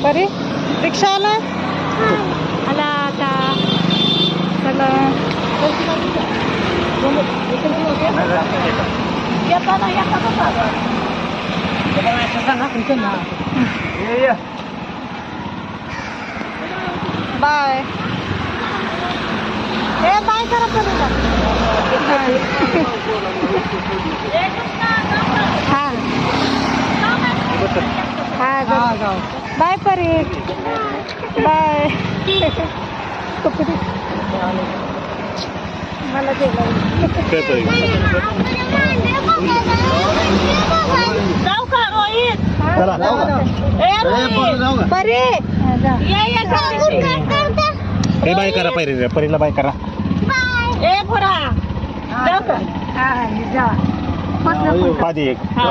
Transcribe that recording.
बरी रिक्षा आला आला आता चला बाय ए बाय करा पडेल हाँ बाय परी बाय मला जाऊ का रोहित परी हे बाय करा परीला बाय करा ए पोरा जाऊ का जा पादी एक हा.